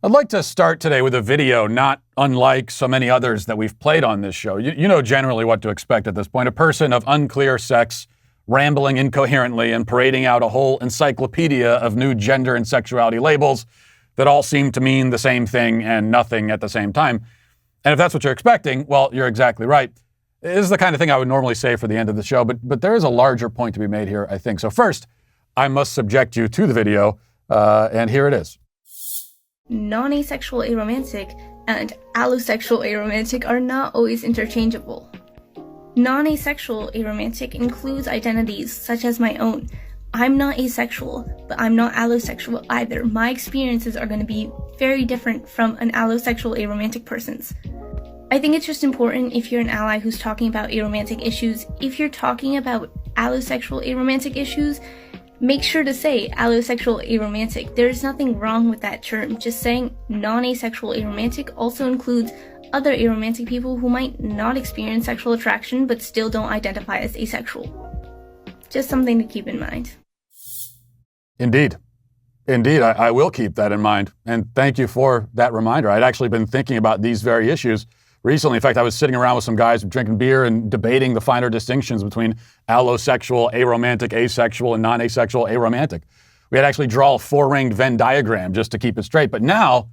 I'd like to start today with a video not unlike so many others that we've played on this show. You know generally what to expect at this point. A person of unclear sex, rambling incoherently and parading out a whole encyclopedia of new gender and sexuality labels that all seem to mean the same thing and nothing at the same time. And if that's what you're expecting, well, you're exactly right. This is the kind of thing I would normally say for the end of the show, but there is a larger point to be made here, I think. So first, I must subject you to the video, and here it is. Non-asexual aromantic and allosexual aromantic are not always interchangeable. Non-asexual aromantic includes identities such as my own. I'm not asexual, but I'm not allosexual either. My experiences are going to be very different from an allosexual aromantic person's. I think it's just important if you're an ally who's talking about aromantic issues, if you're talking about allosexual aromantic issues, make sure to say allosexual aromantic. There's nothing wrong with that term. Just saying non-asexual aromantic also includes other aromantic people who might not experience sexual attraction but still don't identify as asexual. Just something to keep in mind. Indeed, I will keep that in mind. And thank you for that reminder. I'd actually been thinking about these very issues recently. In fact, I was sitting around with some guys drinking beer and debating the finer distinctions between allosexual, aromantic, asexual, and non-asexual, aromantic. We had actually draw a four-ringed Venn diagram just to keep it straight. But now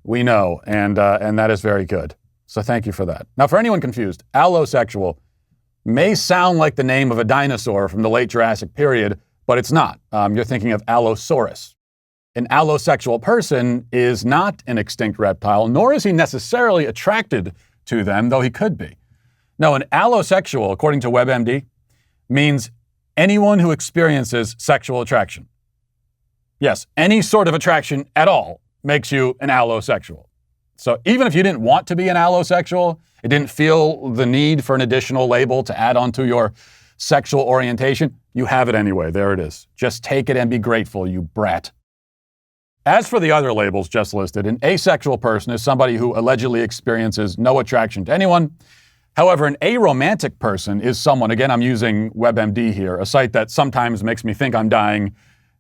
we know, and that is very good. So thank you for that. Now, for anyone confused, allosexual may sound like the name of a dinosaur from the late Jurassic period, but it's not. You're thinking of Allosaurus. An allosexual person is not an extinct reptile, nor is he necessarily attracted to them, though he could be. No, an allosexual, according to WebMD, means anyone who experiences sexual attraction. Yes, any sort of attraction at all makes you an allosexual. So even if you didn't want to be an allosexual, it didn't feel the need for an additional label to add onto your sexual orientation, you have it anyway. There it is. Just take it and be grateful, you brat. As for the other labels just listed, an asexual person is somebody who allegedly experiences no attraction to anyone. However, an aromantic person is someone, again, I'm using WebMD here, a site that sometimes makes me think I'm dying,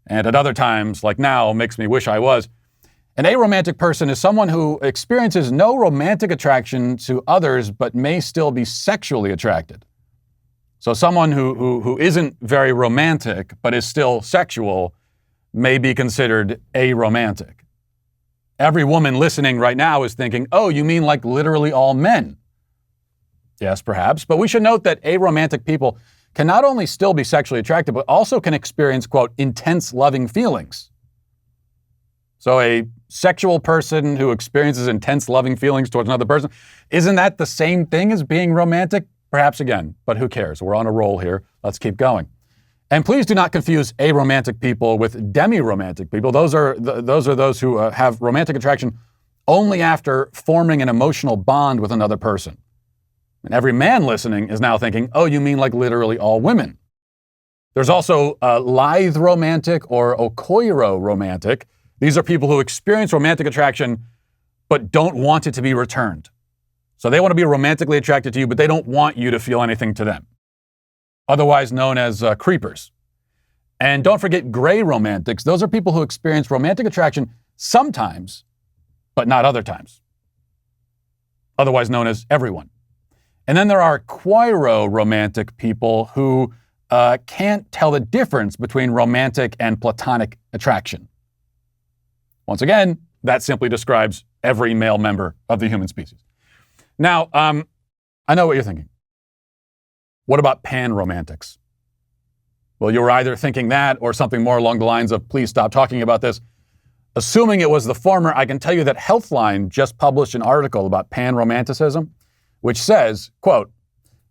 and at other times, like now, makes me wish I was. An aromantic person is someone who experiences no romantic attraction to others, but may still be sexually attracted. So someone who isn't very romantic, but is still sexual, may be considered aromantic. Every woman listening right now is thinking, oh, you mean like literally all men? Yes, perhaps, but we should note that aromantic people can not only still be sexually attracted, but also can experience, quote, intense loving feelings. So a sexual person who experiences intense loving feelings towards another person, isn't that the same thing as being romantic? Perhaps again, but who cares? We're on a roll here. Let's keep going. And please do not confuse aromantic people with demi-romantic people. Those are those who have romantic attraction only after forming an emotional bond with another person. And every man listening is now thinking, oh, you mean like literally all women. There's also lithe romantic or okoiro romantic. These are people who experience romantic attraction but don't want it to be returned. So they want to be romantically attracted to you, but they don't want you to feel anything to them. Otherwise known as creepers. And don't forget gray romantics. Those are people who experience romantic attraction sometimes, but not other times. Otherwise known as everyone. And then there are queiro romantic people who can't tell the difference between romantic and platonic attraction. Once again, that simply describes every male member of the human species. Now, I know what you're thinking. What about pan-romantics? Well, you were either thinking that or something more along the lines of, please stop talking about this. Assuming it was the former, I can tell you that Healthline just published an article about pan-romanticism, which says, quote,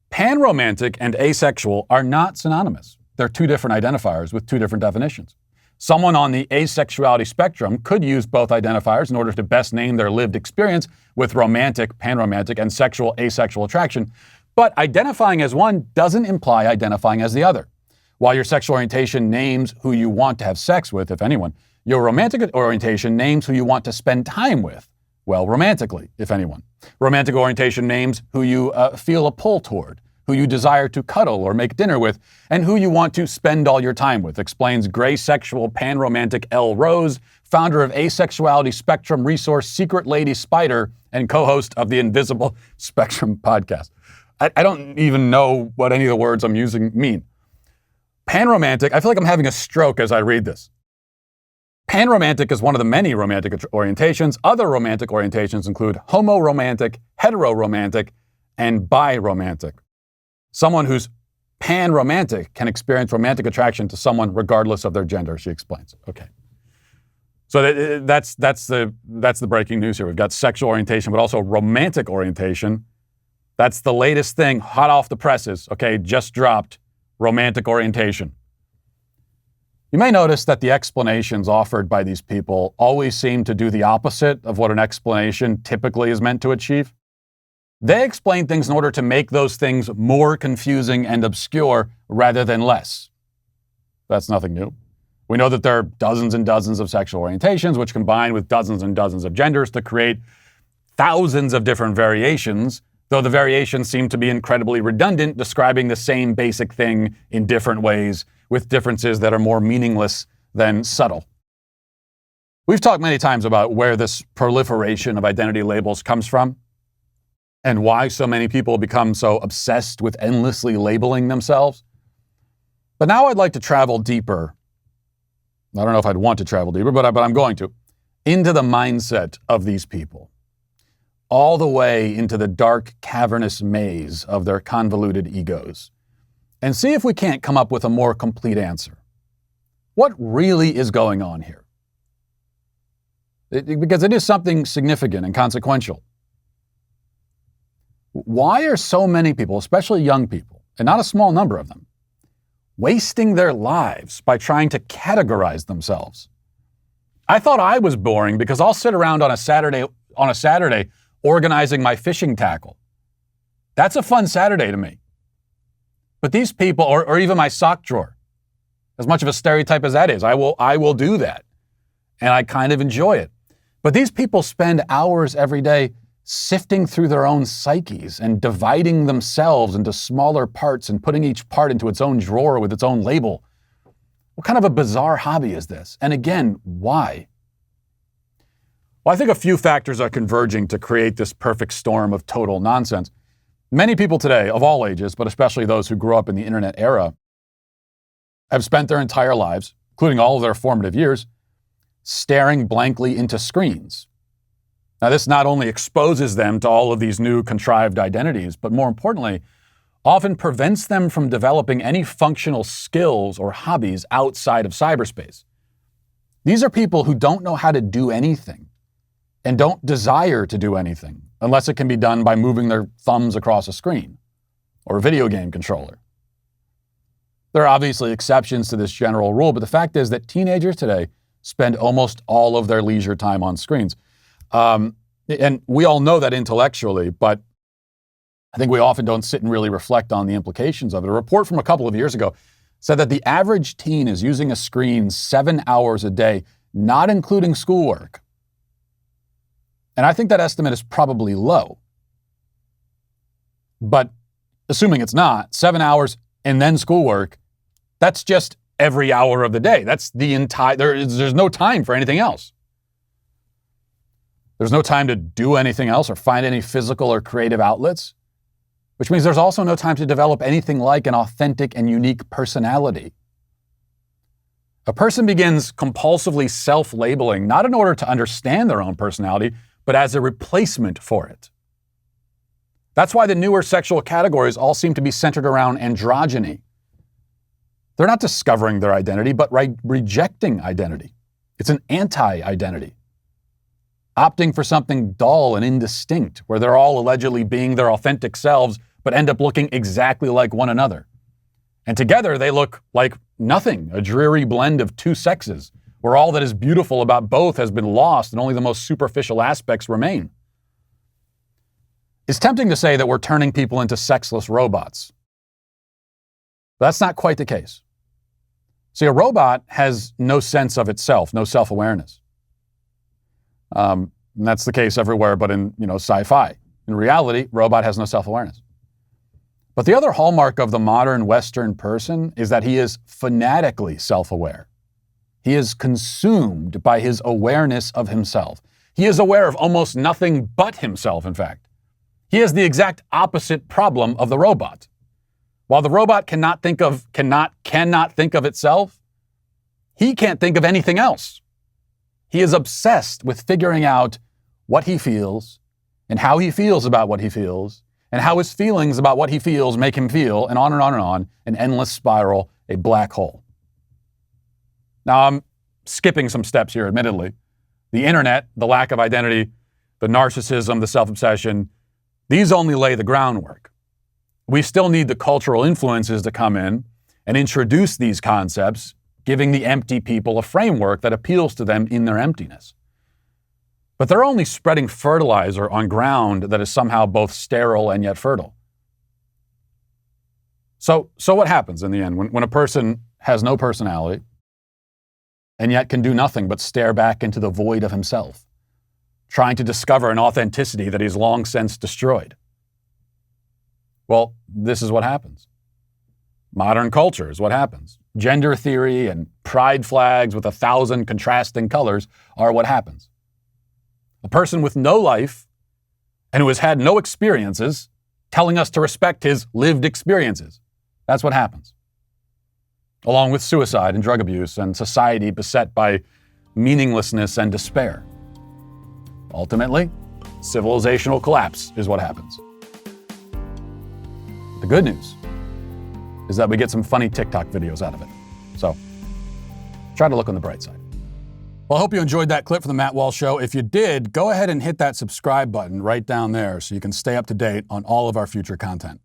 pan-romantic and asexual are not synonymous. They're two different identifiers with two different definitions. Someone on the asexuality spectrum could use both identifiers in order to best name their lived experience with romantic, pan-romantic, and sexual, asexual attraction. But identifying as one doesn't imply identifying as the other. While your sexual orientation names who you want to have sex with, if anyone, your romantic orientation names who you want to spend time with, well, romantically, if anyone. Romantic orientation names who you feel a pull toward, who you desire to cuddle or make dinner with, and who you want to spend all your time with, explains gray sexual pan-romantic Elle Rose, founder of Asexuality Spectrum Resource Secret Lady Spider and co-host of the Invisible Spectrum podcast. I don't even know what any of the words I'm using mean. Panromantic, I feel like I'm having a stroke as I read this. Panromantic is one of the many romantic orientations. Other romantic orientations include homoromantic, heteroromantic, and biromantic. Someone who's panromantic can experience romantic attraction to someone regardless of their gender, she explains. Okay. So that's the breaking news here. We've got sexual orientation, but also romantic orientation. That's the latest thing, hot off the presses. Okay, just dropped, romantic orientation. You may notice that the explanations offered by these people always seem to do the opposite of what an explanation typically is meant to achieve. They explain things in order to make those things more confusing and obscure rather than less. That's nothing new. We know that there are dozens and dozens of sexual orientations, which combine with dozens and dozens of genders to create thousands of different variations, though the variations seem to be incredibly redundant, describing the same basic thing in different ways, with differences that are more meaningless than subtle. We've talked many times about where this proliferation of identity labels comes from and why so many people become so obsessed with endlessly labeling themselves. But now I'd like to travel deeper. I don't know if I'd want to travel deeper, but I'm going to, into the mindset of these people, all the way into the dark, cavernous maze of their convoluted egos, and see if we can't come up with a more complete answer. What really is going on here? Because it is something significant and consequential. Why are so many people, especially young people, and not a small number of them, wasting their lives by trying to categorize themselves? I thought I was boring because I'll sit around on a Saturday organizing my fishing tackle. That's a fun Saturday to me. But these people, or even my sock drawer, as much of a stereotype as that is, I will do that. And I kind of enjoy it. But these people spend hours every day sifting through their own psyches and dividing themselves into smaller parts and putting each part into its own drawer with its own label. What kind of a bizarre hobby is this? And again, why? Well, I think a few factors are converging to create this perfect storm of total nonsense. Many people today, of all ages, but especially those who grew up in the internet era, have spent their entire lives, including all of their formative years, staring blankly into screens. Now, this not only exposes them to all of these new contrived identities, but more importantly, often prevents them from developing any functional skills or hobbies outside of cyberspace. These are people who don't know how to do anything and don't desire to do anything unless it can be done by moving their thumbs across a screen or a video game controller. There are obviously exceptions to this general rule, but the fact is that teenagers today spend almost all of their leisure time on screens. And we all know that intellectually, but I think we often don't sit and really reflect on the implications of it. A report from a couple of years ago said that the average teen is using a screen 7 hours a day, not including schoolwork. And I think that estimate is probably low. But assuming it's not, 7 hours and then schoolwork, that's just every hour of the day. That's the entire, there's no time for anything else. There's no time to do anything else or find any physical or creative outlets, which means there's also no time to develop anything like an authentic and unique personality. A person begins compulsively self-labeling, not in order to understand their own personality, but as a replacement for it. That's why the newer sexual categories all seem to be centered around androgyny. They're not discovering their identity, but rejecting identity. It's an anti-identity. Opting for something dull and indistinct, where they're all allegedly being their authentic selves, but end up looking exactly like one another. And together they look like nothing, a dreary blend of two sexes, where all that is beautiful about both has been lost and only the most superficial aspects remain. It's tempting to say that we're turning people into sexless robots. But that's not quite the case. See, a robot has no sense of itself, no self-awareness. And that's the case everywhere but in, sci-fi. In reality, robot has no self-awareness. But the other hallmark of the modern Western person is that he is fanatically self-aware. He is consumed by his awareness of himself. He is aware of almost nothing but himself, in fact. He has the exact opposite problem of the robot. While the robot cannot think of itself, he can't think of anything else. He is obsessed with figuring out what he feels and how he feels about what he feels and how his feelings about what he feels make him feel, and on and on and on, an endless spiral, a black hole. Now, I'm skipping some steps here, admittedly. The internet, the lack of identity, the narcissism, the self-obsession, these only lay the groundwork. We still need the cultural influences to come in and introduce these concepts, giving the empty people a framework that appeals to them in their emptiness. But they're only spreading fertilizer on ground that is somehow both sterile and yet fertile. So what happens in the end when a person has no personality and yet can do nothing but stare back into the void of himself, trying to discover an authenticity that he's long since destroyed? Well, this is what happens. Modern culture is what happens. Gender theory and pride flags with 1,000 contrasting colors are what happens. A person with no life and who has had no experiences telling us to respect his lived experiences. That's what happens. Along with suicide and drug abuse and society beset by meaninglessness and despair. Ultimately, civilizational collapse is what happens. The good news is that we get some funny TikTok videos out of it. So, try to look on the bright side. Well, I hope you enjoyed that clip from the Matt Walsh Show. If you did, go ahead and hit that subscribe button right down there so you can stay up to date on all of our future content.